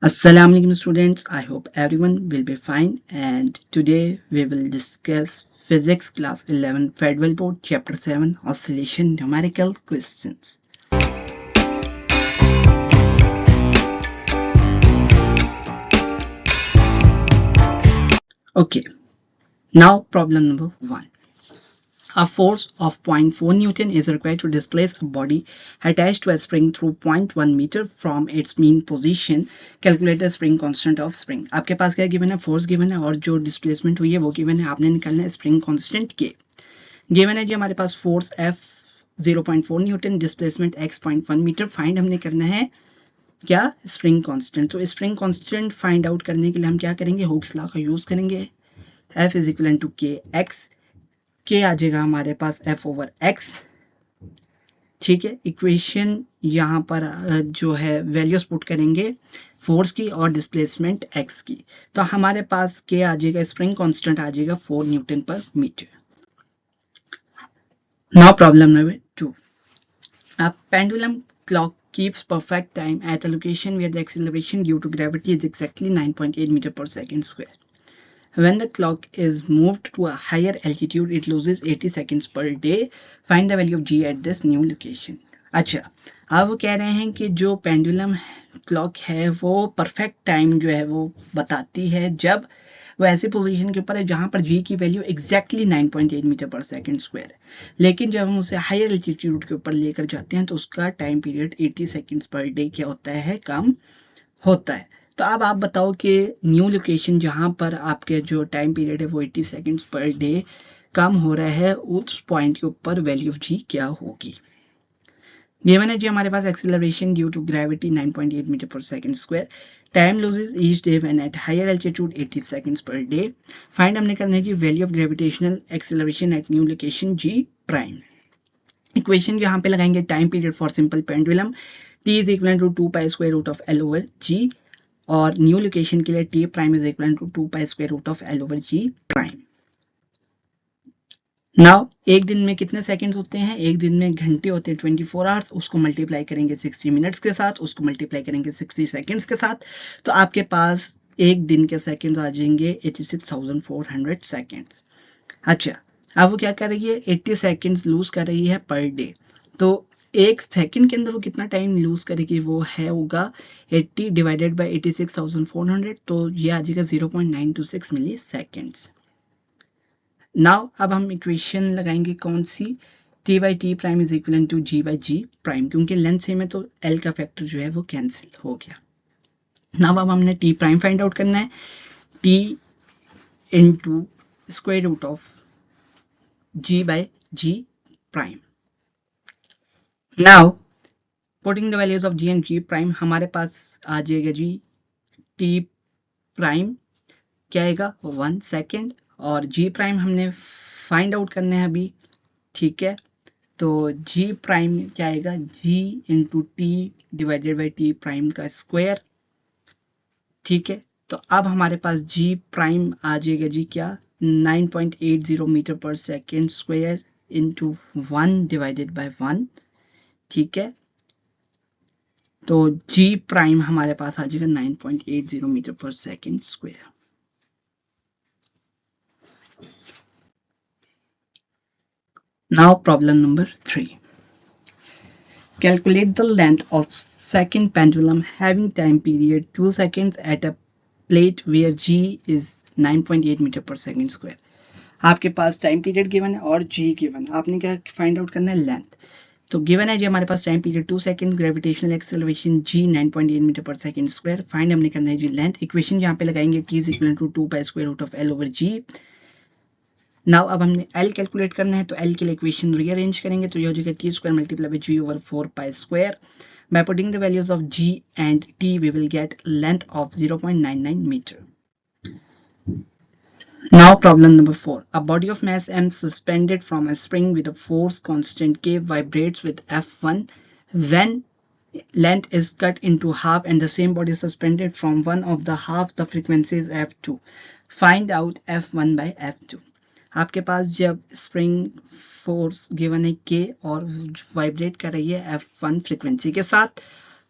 Assalamu alaikum students, I hope everyone will be fine and today we will discuss physics class 11 Federal Board chapter 7 oscillation numerical questions. Okay, now problem number 1. A force of 0.4 Newton is required to displace a body attached to a spring through 0.1 meter from its mean position. Calculate the spring constant of spring. आपके पास क्या given है? Force given है और जो displacement हुई है वो given है. आपने निकालना है स्प्रिंग कांस्टेंट के. गिवन है जी हमारे पास force F 0.4 newton, displacement x 0.1 metre. Find हमने करना है क्या? Spring constant. तो स्प्रिंग कांस्टेंट फाइंड आउट करने के लिए हम क्या करेंगे? हुक्स लॉ का यूज करेंगे. F इज इक्वल टू के एक्स. के आ जाएगा हमारे पास F ओवर x. ठीक है, इक्वेशन यहाँ पर जो है वैल्यूज पुट करेंगे फोर्स की और डिस्प्लेसमेंट x की. तो हमारे पास के आ जाएगा, स्प्रिंग कांस्टेंट आ जाएगा 4 newton per metre. Now problem number 2. A pendulum clock keeps perfect time at a location where the acceleration due to gravity is exactly 9.8 meter per second square. When the clock is moved to a higher altitude, it loses 80 seconds per day. Find the value of g at this new location. अच्छा, अब वो कह रहे हैं कि जो pendulum clock है वो परफेक्ट टाइम जो है वो बताती है जब वो ऐसी पोजीशन के ऊपर है जहां पर g की value exactly 9.8 metre per second square है. लेकिन जब हम उसे हायर एल्टीट्यूड के ऊपर लेकर जाते हैं तो उसका time period 80 seconds per day क्या होता है? कम होता है. तो अब आप बताओ कि न्यू लोकेशन जहां पर आपके जो टाइम पीरियड है वो 80 सेकंड्स पर डे कम हो रहा है, उस पॉइंट के ऊपर वैल्यू ऑफ जी क्या होगी? गिवन है जी हमारे पास acceleration due to gravity 9.8 metre per second square. Time losses each day when at higher altitude 80 seconds per day. Find हमने करना है कि value of gravitational acceleration at new location g prime. Equation यहाँ पे लगाएंगे time period for simple pendulum t is equal to 2 pi square root of l over g और new location के लिए t prime is equal to 2 pi square root of l over g prime. Now एक दिन में कितने seconds होते हैं? एक दिन में घंटे होते हैं 24 आवर्स. उसको मल्टीप्लाई करेंगे 60 मिनट्स के साथ, उसको मल्टीप्लाई करेंगे 60 सेकंड्स के साथ, तो आपके पास एक दिन के सेकंड्स आ जाएंगे 86,400 सेकंड्स. अच्छा, अब वो क्या कर रही है? 80 सेकंड्स लूज कर रही है पर डे. तो एक सेकंड के अंदर वो कितना टाइम लूज करेगी? वो है होगा 80 डिवाइडेड बाय 86,400, तो ये आ जाएगा 0.926 मिली सेकेंड्स. नाउ अब हम इक्वेशन लगाएंगे कौन सी? t by T prime is equal to g by g prime. क्योंकि लेंथ सेम है तो l का फैक्टर जो है वो कैंसिल हो गया. नाउ अब हमने t प्राइम फाइंड आउट करना है. t into square root of g by g prime. Now putting the values of g and g prime, हमारे पास आ जाएगा जी t prime क्या आएगा? 1 सेकेंड और g prime हमने फाइंड आउट करना है अभी. ठीक है, तो g prime क्या आएगा? g into T divided by T prime का स्क्वायर. ठीक है, तो अब हमारे पास g प्राइम आ जाएगा जी क्या? 9.80 मीटर पर second square into 1 divided by 1. ठीक है, तो g प्राइम हमारे पास आ जाएगा 9.80 मीटर पर second square. Now problem number 3. Calculate the length of second pendulum having time period 2 seconds at a plate where g is 9.8 metre पर सेकेंड स्क्वायर. आपके पास टाइम पीरियड गिवन है और g गिवन. आपने क्या फाइंड आउट करना है? Length. तो गिवन है जी हमारे पास time period 2 second, gravitational acceleration g 9.8 metre per second square. Find हमने करना है जी लेंथ. इक्वेशन यहाँ पे लगाएंगे t is equal to 2 pi square root of l over g. Now अब हमने l कैलकुलेट करना है, तो l के लिए इक्वेशन रीअरेंज करेंगे तो ये हो जाएगा t square multiply bye g over 4 pi square. By putting the values of g and t, we will get length of 0.99 meter. Now problem number 4. A body of mass m suspended from a spring with a force constant k vibrates with F1 when length is cut into half and the same body is suspended from one of the halves. The frequency is F2. Find out F1 by F2. आपके पास जब spring force given है k और vibrate कर रही है F1 frequency के साथ,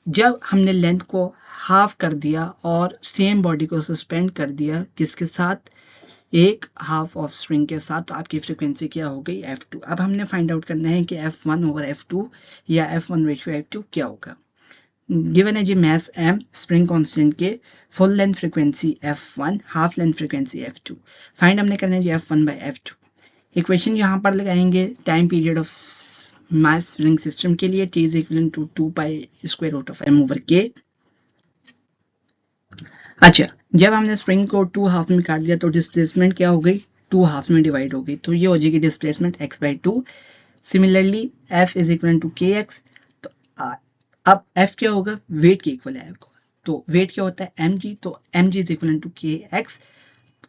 जब हमने लेंथ को हाफ कर दिया और सेम बॉडी को सस्पेंड कर दिया किसके साथ, एक हाफ ऑफ स्ट्रिंग के साथ, तो आपकी फ्रीक्वेंसी क्या हो गई f2। अब हमने फाइंड आउट करना है कि f1 ओवर f2 या f1 रेशियो f2 क्या होगा। गिवन है जी मैथ m स्प्रिंग कांस्टेंट के full length frequency f1 half length frequency f2 find हमने करना है जी f1 बाय f2। इक्वेशन यहाँ पर लगाएंगे time period of mass spring system के लिए t is equal to 2 pi square root of m over k। अच्छा, जब हमने स्प्रिंग को 2 हाफ में काट दिया तो डिस्प्लेसमेंट क्या हो गई, 2 हाफ में डिवाइड हो गई, तो ये हो जाएगी displacement x by 2। Similarly f is equal to के एक्स। तो अब f क्या होगा, वेट के इक्वल है, तो वेट क्या होता है mg, तो mg इज इक्वल टू के एक्स,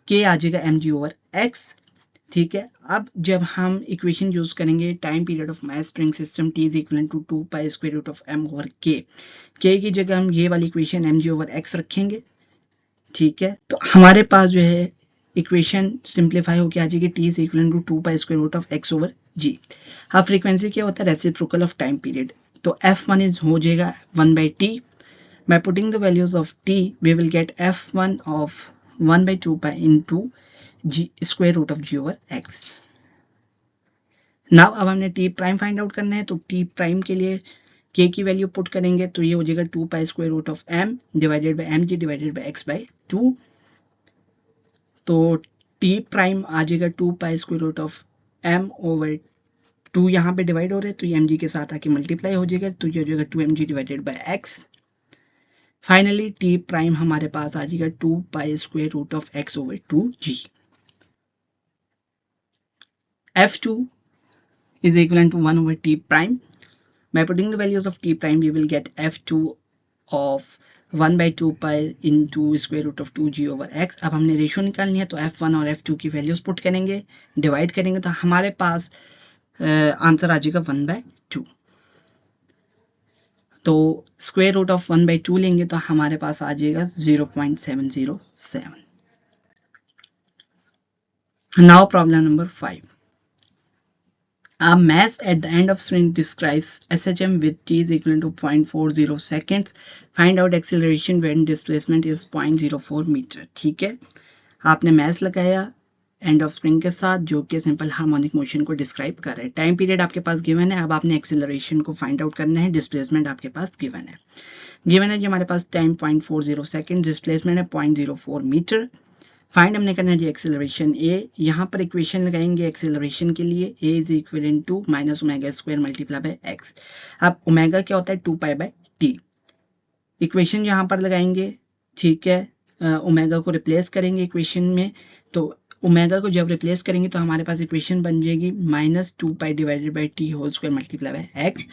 के आ जाएगा mg ओवर x। ठीक है, अब जब हम इक्वेशन यूज करेंगे time period of mass spring system t is equal to 2 pi square root of m over k की जगह हम ये वाली इक्वेशन mg ओवर x रखेंगे। ठीक है, तो हमारे पास जो है इक्वेशन सिंप्लीफाई होकर आ जाएगी t is equal to 2 pi square root of x over g। अब फ्रीक्वेंसी क्या होता है, रेसिप्रोकल ऑफ टाइम पीरियड, तो f1 इज हो जाएगा 1 by t। By putting the values of t we will get f1 of 1 by 2 pi into g square root of g over x। Now अब हमने t prime find out करना है, तो t prime के लिए k की value put करेंगे तो ये हो जाएगा 2 pi square root of m divided by mg divided by x by 2। तो t प्राइम आ जाएगा 2 pi square root of m over 2, यहाँ पे डिवाइड हो रहे हैं तो ये mg के साथ आके मल्टीप्लाई हो जाएगा, तो ये हो जाएगा 2mg divided by x। Finally t prime हमारे पास आ जाएगा 2 pi square root of x over 2g। f2 is equivalent to 1 over t prime. By putting the values of t prime, we will get f2 of 1 by 2 pi into square root of 2g over x। अब हमने ratio निकालनी है तो f1 और f2 की values put करेंगे, divide करेंगे तो हमारे पास आंसर आ जाएगा 1 by 2। तो स्क्वायर रूट ऑफ 1 by 2 लेंगे तो हमारे पास आ जाएगा 0.707। Now problem number 5। A mass at the end of string describes SHM with t is equal to 0.40 seconds. Find out acceleration when displacement is 0.04 meter। ठीक है, आपने mass लगाया एंड ऑफ स्प्रिंग के साथ जो कि सिंपल हार्मोनिक मोशन को describe कर रहा है। टाइम पीरियड आपके पास गिवन है, अब आपने एक्सेलरेशन को फाइंड आउट करना है, डिस्प्लेसमेंट आपके पास गिवन है। गिवन है कि हमारे पास टाइम 0.40 सेकंड, डिस्प्लेसमेंट है 0.04 मीटर। फाइंड हमने करना है जी एक्सेलरेशन ए। यहाँ पर इक्वेशन लगाएंगे एक्सेलरेशन के लिए, a is equal to minus omega square multiply by x. अब ओमेगा क्या होता है 2 पाई बाय टी। इक्वेशन यहाँ पर लगाएंगे, ठीक है, ओमेगा को रिप्लेस करेंगे इक्वेशन में, तो ओमेगा को जब रिप्लेस करेंगे तो हमारे पास इक्वेशन बन जाएगी minus 2 pi divided by T whole square multiply by x.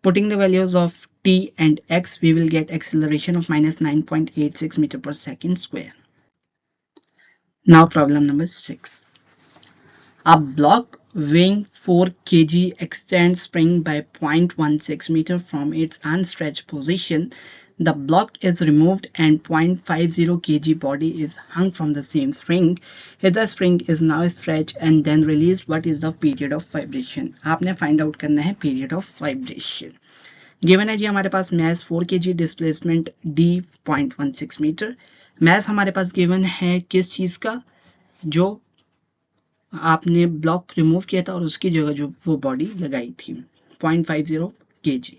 Putting the values of t and x, we will get acceleration of minus 9.86 meter per second square. Now problem number 6. A block weighing 4 kg extends spring by 0.16 meter from its unstretched position. The block is removed and 0.50 kg body is hung from the same spring. If the spring is now stretched and then released, what is the period of vibration? आपने find out करना है period of vibration. Given है जी हमारे पास mass 4 kg, displacement d 0.16 metre. Mass हमारे पास given है किस चीज का, जो आपने ब्लॉक रिमूव किया था और उसकी जगह जो वो बॉडी लगाई थी 0.50 kg।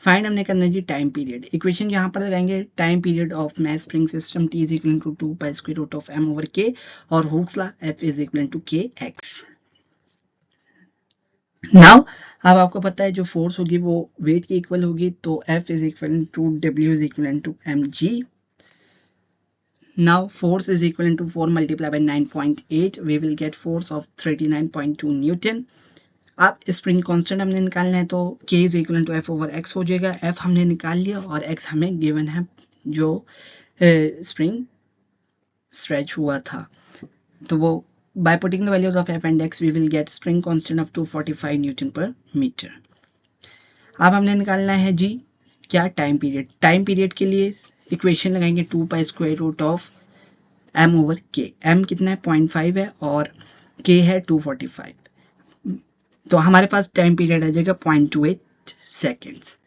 फाइंड हमने करना है जी टाइम पीरियड। इक्वेशन यहाँ पर लगाएंगे time period of mass spring system t is equal to 2 pi square root of m over k और Hooke's law f is equal to kx। Now अब आपको पता है जो फोर्स होगी वो वेट के इक्वल होगी, तो F is equal to W is equal to mg। Now force is equal to 4 multiply by 9.8, we will get force of 39.2 newton. अब स्प्रिंग कांस्टेंट हमने निकालना है तो K is equal to F over X हो जाएगा। F हमने निकाल लिया और X हमें गिवन है जो स्प्रिंग स्ट्रेच हुआ था, तो वो by putting the values of f and x we will get spring constant of 245 Newton per meter। अब हमने निकालना है जी क्या टाइम पीरियड। टाइम पीरियड के लिए इक्वेशन लगाएंगे 2 pi square root of m over k। m कितना है 0.5 है और k है 245, तो हमारे पास टाइम पीरियड आ जाएगा 0.28 seconds.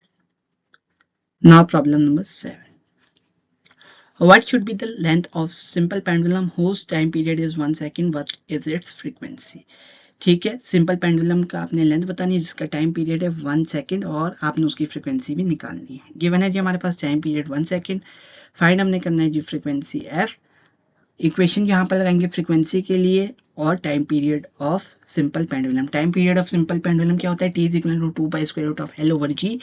Now problem number 7. What should be the length of simple pendulum whose time period is 1 second? What is its frequency? ठीक है, सिंपल पेंडुलम का आपने लेंथ बतानी है जिसका टाइम पीरियड है 1 सेकंड और आपने उसकी फ्रीक्वेंसी भी निकालनी है। गिवन है जी हमारे पास टाइम पीरियड 1 सेकंड, फाइंड हमने करना है जी फ्रीक्वेंसी f। इक्वेशन यहाँ पर लगाएंगे फ्रीक्वेंसी के लिए और time period of simple pendulum. Time period of simple pendulum क्या होता है? t is equal to 2 pi square root of l over g,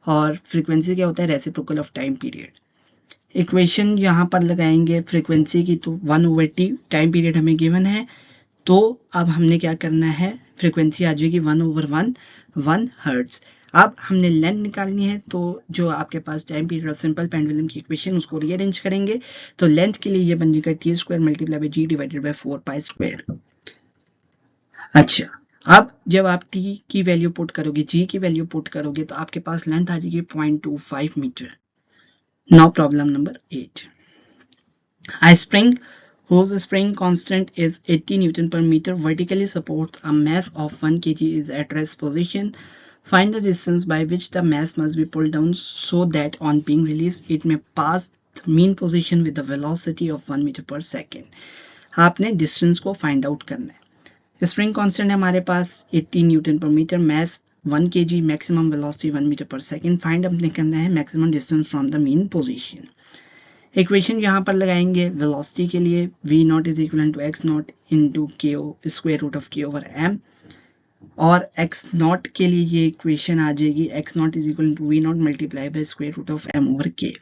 और फ्रीक्वेंसी क्या होता है? Reciprocal of time period. Equation यहाँ पर लगाएंगे फ्रीक्वेंसी की, तो 1 ओवर टी, टाइम पीरियड हमें गिवन है, तो अब हमने क्या करना है? फ्रीक्वेंसी आ जाएगी 1 ओवर 1 हर्ट्ज। अब हमने लेंथ निकालनी है, तो जो आपके पास time period of simple pendulum की इक्वेशन उसको रीअरेंज करेंगे, तो लेंथ के लिए ये बन जाएगा T square multiply by g divided by 4 pi square. अच्छा, अब जब आप टी की वैल्यू पुट करोगे, जी की वैल्यू पुट करोगे, तो आपके पास लेंथ आ जाएगी 0.25 metre. Now problem number 8. A spring whose spring constant is 80 Newton per meter vertically supports a mass of 1 kg is at rest position. Find the distance by which the mass must be pulled down so that on being released it may pass the mean position with a velocity of 1 meter per second. आपने distance को find out करना है। Spring constant है हमारे पास 80 newton per metre, mass 1 kg, maximum velocity 1 metre per second. Find हमने करना है maximum distance from the mean position. Equation यहाँ पर लगाएंगे वेलोसिटी के लिए, v nought is equal to x nought into के square root of k over m, और x नॉट के लिए ये इक्वेशन आ जाएगी x not is equal to v nought multiply by square root of m over k.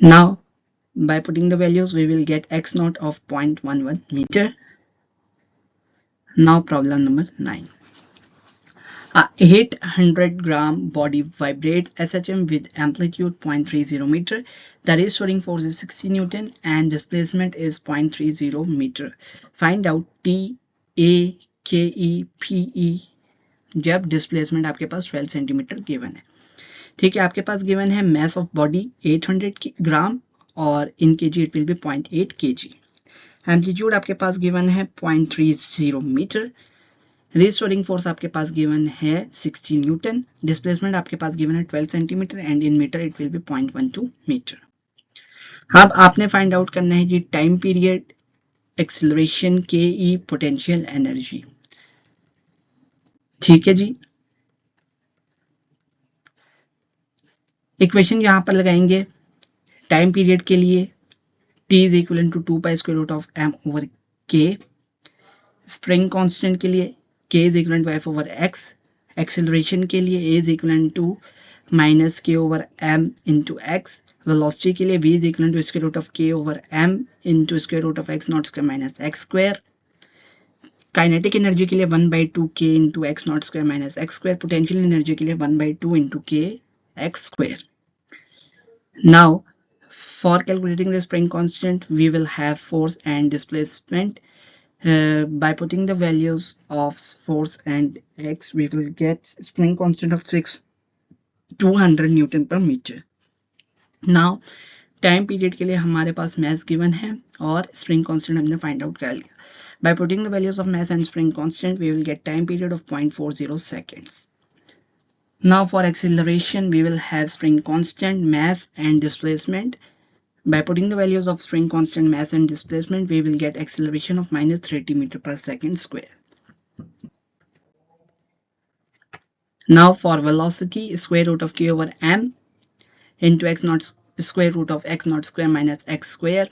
Now by putting the values we will get x naught of 0.11 meter. Now problem number 9. A 800-gram body vibrates SHM with amplitude 0.30 meter. The restoring force is 60 Newton and displacement is 0.30 meter. Find out T, A, K, E, P, E जब displacement आपके पास 12 centimetre given है। ठीक है, आपके पास given है mass of body 800 ग्राम और in kg it will be 0.8 kg. Amplitude आपके पास given है 0.30 मीटर। रिस्टोरिंग फोर्स आपके पास गिवन है 60 न्यूटन। डिस्प्लेसमेंट आपके पास गिवन है 12 centimetre and in metre it will be 0.12 metre. अब आपने फाइंड आउट करना है जी टाइम पीरियड, एक्सीलरेशन, के ई, पोटेंशियल एनर्जी। ठीक है जी, इक्वेशन यहां पर लगाएंगे टाइम पीरियड के लिए t is equal to 2 pi square root of m over k। Spring constant के लिए k is equal to f over x। Acceleration के लिए a is equal to minus k over m into x। Velocity के लिए v is equal to square root of k over m into square root of x nought square minus x square. Kinetic energy के लिए 1 by 2 k into x not square minus x square. Potential energy के लिए 1 by 2 into k x square. Now for calculating the spring constant we will have force and displacement. By putting the values of force and x we will get spring constant of 200 Newton per meter. Now time period के लिए हमारे पास mass given है और spring constant हमने find out कर लिया. By putting the values of mass and spring constant we will get time period of 0.40 seconds. Now for acceleration we will have spring constant, mass and displacement. By putting the values of spring constant, mass and displacement, we will get acceleration of minus 30 meter per second square. Now for velocity, square root of k over m into x naught square root of x naught square minus x square.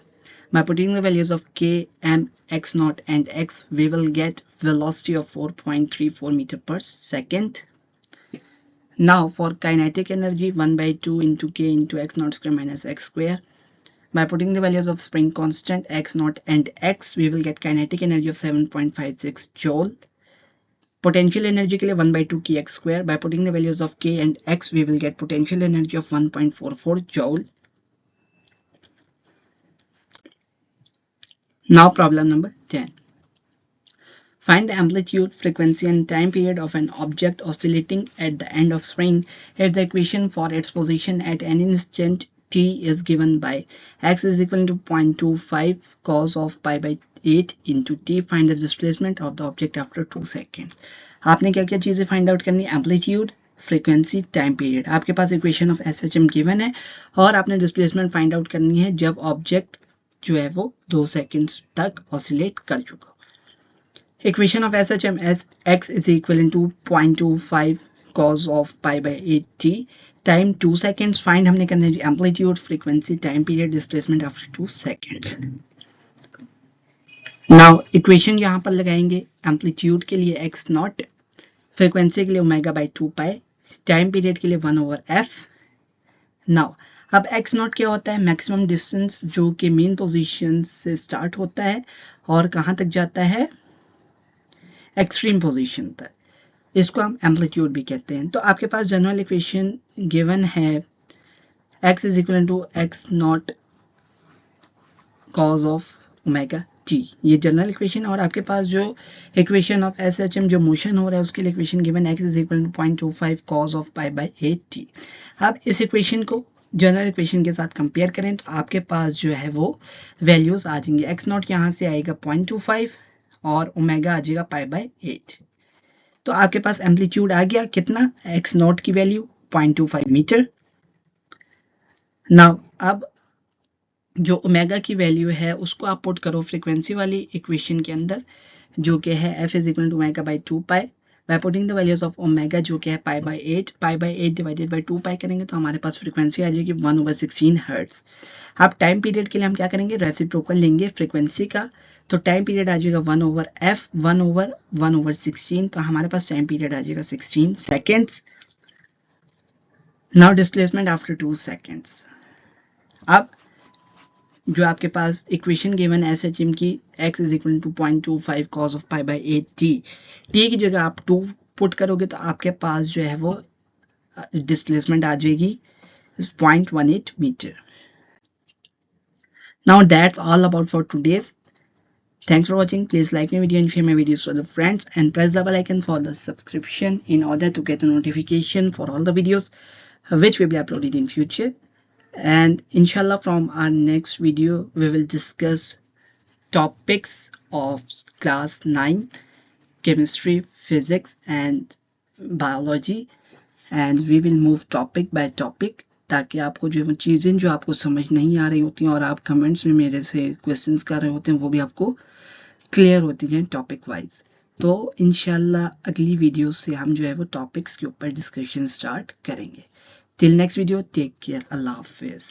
By putting the values of k, m, x naught and x, we will get velocity of 4.34 meter per second. Now for kinetic energy, 1 by 2 into k into x naught square minus x square. By putting the values of spring constant, x naught and x, we will get kinetic energy of 7.56 joule. Potential energy के लिए 1 by 2 kx square. By putting the values of k and x, we will get potential energy of 1.44 joule. Now problem number 10. Find the amplitude, frequency and time period of an object oscillating at the end of spring if the equation for its position at an instant t is given by x is equal to 0.25 cos of pi by 8 into t. Find the displacement of the object after 2 seconds. आपने क्या क्या चीजें find out करनी? Amplitude, frequency time period. आपके पास equation of SHM given है और आपने डिस्प्लेसमेंट फाइंड आउट करनी है जब ऑब्जेक्ट जो है वो 2 सेकंड्स तक ऑसिलेट कर चुका। Equation of SHM as x is equivalent to 0.25 cos of pi by 8t time 2 seconds. Find हमने करना है amplitude, frequency, time period, displacement after 2 seconds. Now equation यहाँ पर लगाएंगे एम्पलीट्यूड के लिए x नॉट, फ्रीक्वेंसी के लिए omega by 2 pi, time period के लिए 1/f। नाउ अब x नॉट क्या होता है? मैक्सिमम डिस्टेंस जो कि मेन पोजीशन से स्टार्ट होता है और कहाँ तक जाता है? एक्सट्रीम पोजीशन तक। इसको हम एम्पलीट्यूड भी कहते हैं। तो आपके पास जनरल इक्वेशन गिवन है x is equal to x nought cos of omega t, ये जनरल इक्वेशन। और आपके पास जो इक्वेशन ऑफ SHM जो मोशन हो रहा है उसके लिए equation given x is equal to 0.25 cos of pi by 8t। अब इस इक्वेशन को जनरल इक्वेशन के साथ कंपेयर करें तो आपके पास जो है वो वैल्यूज आ जाएंगे। x नॉट यहाँ से आएगा 0.25 और ओमेगा आ जाएगा पाई बाई 8। तो आपके पास एम्पलीट्यूड आ गया कितना? x नॉट की वैल्यू 0.25 मीटर। नाउ अब जो ओमेगा की वैल्यू है उसको आप पुट करो फ्रीक्वेंसी वाली इक्वेशन के अंदर, जो कि है f is equal to omega by 2 pi. By putting the values of omega जो कि है pi by 8 divided by 2 pi करेंगे तो हमारे पास फ्रीक्वेंसी आ जाएगी 1/16 हर्ट्ज। अब टाइम पीरियड के लिए हम क्या करेंगे? रेसिप्रोकल लेंगे फ्रीक्वेंसी का, तो टाइम पीरियड आ जाएगा 1/f 1/1/16, तो हमारे पास टाइम पीरियड आ जाएगा 16 seconds. Now displacement after 2 seconds. अब जो आपके पास इक्वेशन गिवन SHM की x is equal to 0.25 cos of pi by 8t, t की जगह आप 2 पुट करोगे तो आपके पास जो है वो डिस्प्लेसमेंट आ जाएगी 0.18 metre. Now that's all about for today's. Thanks for watching. Please like my video and share my videos to other friends and press the bell icon for the subscription in order to get a notification for all the videos which will be uploaded in future. And inshallah from our next video we will discuss topics of class 9 chemistry, physics and biology, and we will move topic by topic ताकि आपको जो चीज़ें जो आपको समझ नहीं आ रही होती हैं और आप कमेंट्स में मेरे से क्वेश्चंस कर रहे होते हैं वो भी आपको क्लियर होती जाए टॉपिक वाइज। तो इंशाल्लाह अगली वीडियो से हम जो है वो टॉपिक्स के ऊपर डिस्कशन स्टार्ट करेंगे। Till next video, take care, अल्लाह हाफिज़।